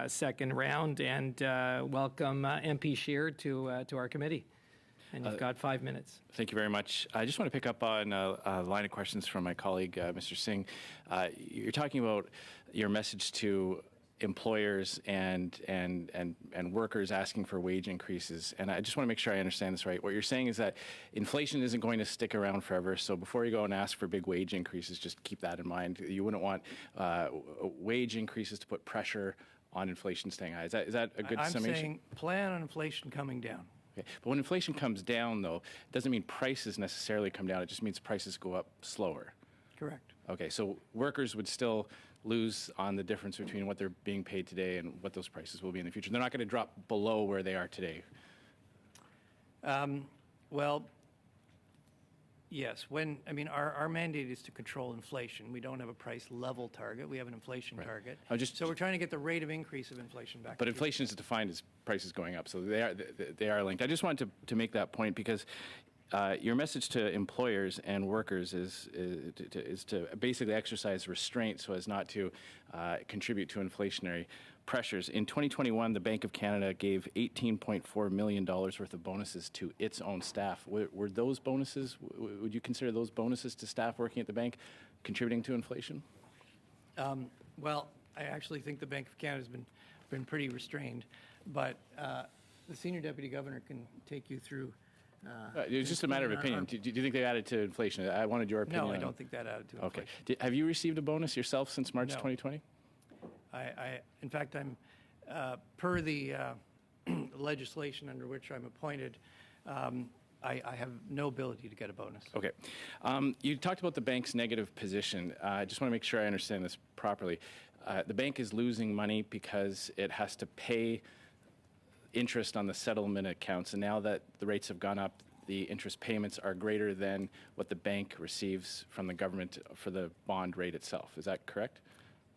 second round, and welcome MP Scheer to our committee. And you've got 5 minutes. Thank you very much. I just want to pick up on a line of questions from my colleague, Mr. Singh. You're talking about your message to employers and workers asking for wage increases. And I just want to make sure I understand this right. What you're saying is that inflation isn't going to stick around forever. So before you go and ask for big wage increases, just keep that in mind. You wouldn't want wage increases to put pressure on inflation staying high. Is that a good summation? I'm saying plan on inflation coming down. Okay. But when inflation comes down, though, it doesn't mean prices necessarily come down. It just means prices go up slower. Correct. Okay, so workers would still lose on the difference between what they're being paid today and what those prices will be in the future. They're not going to drop below where they are today. Well, yes. Our mandate is to control inflation. We don't have a price level target. We have an inflation target. So we're trying to get the rate of increase of inflation back. But inflation is defined as prices going up, so they are linked. I just wanted to make that point because your message to employers and workers is to basically exercise restraint so as not to contribute to inflationary pressures. In 2021, the Bank of Canada gave $18.4 million worth of bonuses to its own staff. Were those bonuses, would you consider those bonuses to staff working at the bank contributing to inflation? Well, I actually think the Bank of Canada has been pretty restrained, but the Senior Deputy Governor can take you through. It's just a matter of opinion. Do you think they added to inflation? I wanted your opinion. No, I don't think that added to inflation. Okay. Have you received a bonus yourself since March 2020? In fact, I'm per the legislation under which I'm appointed. I have no ability to get a bonus. Okay. You talked about the bank's negative position. I just want to make sure I understand this properly. The bank is losing money because it has to pay interest on the settlement accounts, and now that the rates have gone up, the interest payments are greater than what the bank receives from the government for the bond rate itself. Is that correct?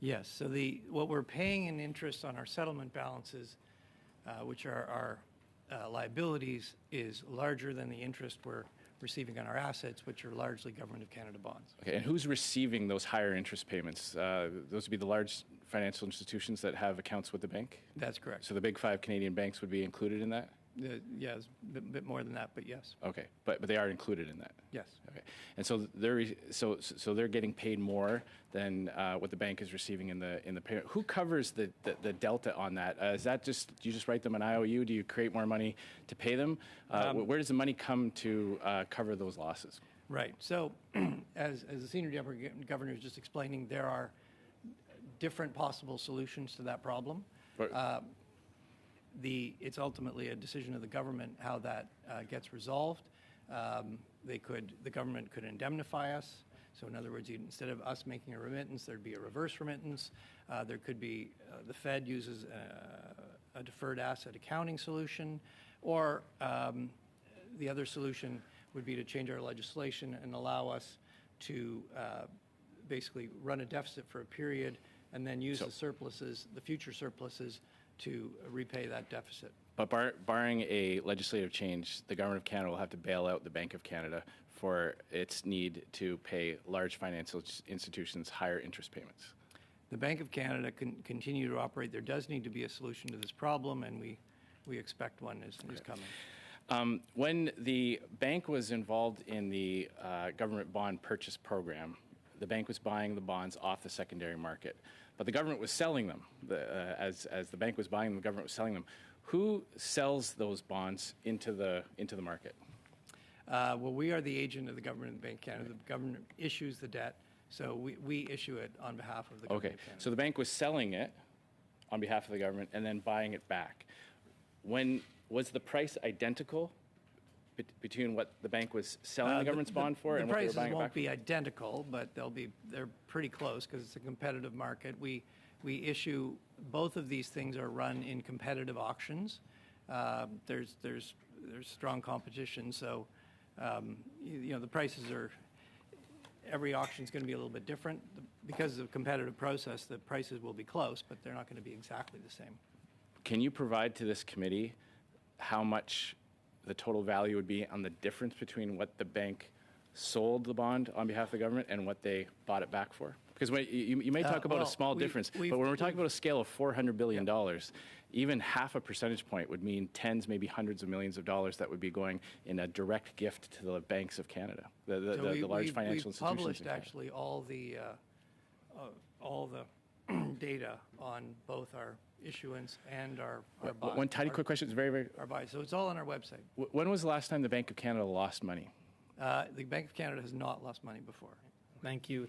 Yes. So what we're paying in interest on our settlement balances, which are our liabilities, is larger than the interest we're receiving on our assets, which are largely Government of Canada bonds. Okay. And who's receiving those higher interest payments? Those would be the large financial institutions that have accounts with the bank? That's correct. So the big 5 Canadian banks would be included in that? Yes, a bit more than that, but yes. Okay, but they are included in that? Yes. Okay, and so they're getting paid more than what the bank is receiving in the payment. Who covers the delta on that? Is that do you just write them an IOU? Do you create more money to pay them? Where does the money come to cover those losses? Right. So, as the Senior Deputy Governor was just explaining, there are different possible solutions to that problem. It's ultimately a decision of the government how that gets resolved. The government could indemnify us. So in other words, instead of us making a remittance, there'd be a reverse remittance. There could be, the Fed uses a deferred asset accounting solution, or the other solution would be to change our legislation and allow us to basically run a deficit for a period and then use the future surpluses to repay that deficit. But barring a legislative change, the Government of Canada will have to bail out the Bank of Canada for its need to pay large financial institutions higher interest payments. The Bank of Canada can continue to operate. There does need to be a solution to this problem, and we expect one is coming. When the bank was involved in the government bond purchase program, the bank was buying the bonds off the secondary market, but the government was selling them. As the bank was buying them, the government was selling them. Who sells those bonds into the market? Well, we are the agent of the government of the Bank of Canada. The government issues the debt, so we issue it on behalf of the government of Canada. So the bank was selling it on behalf of the government and then buying it back. Was the price identical between what the bank was selling the government's bond for and what they were buying it back for? The prices won't be identical, but they're pretty close because it's a competitive market. We issue, both of these things are run in competitive auctions. There's strong competition, so the prices are. Every auction is going to be a little bit different because of the competitive process. The prices will be close, but they're not going to be exactly the same. Can you provide to this committee how much the total value would be on the difference between what the bank sold the bond on behalf of the government and what they bought it back for? Because you may talk about well, a small difference, but when we're talking about a scale of $400 billion, even half a percentage point would mean tens, maybe hundreds of millions of dollars that would be going in a direct gift to the banks of Canada, the large financial institutions. We've published in Canada. actually all the data on both our issuance and our buy. One tiny quick question. It's very. Our buy. So it's all on our website. When was the last time the Bank of Canada lost money? The Bank of Canada has not lost money before. Thank you.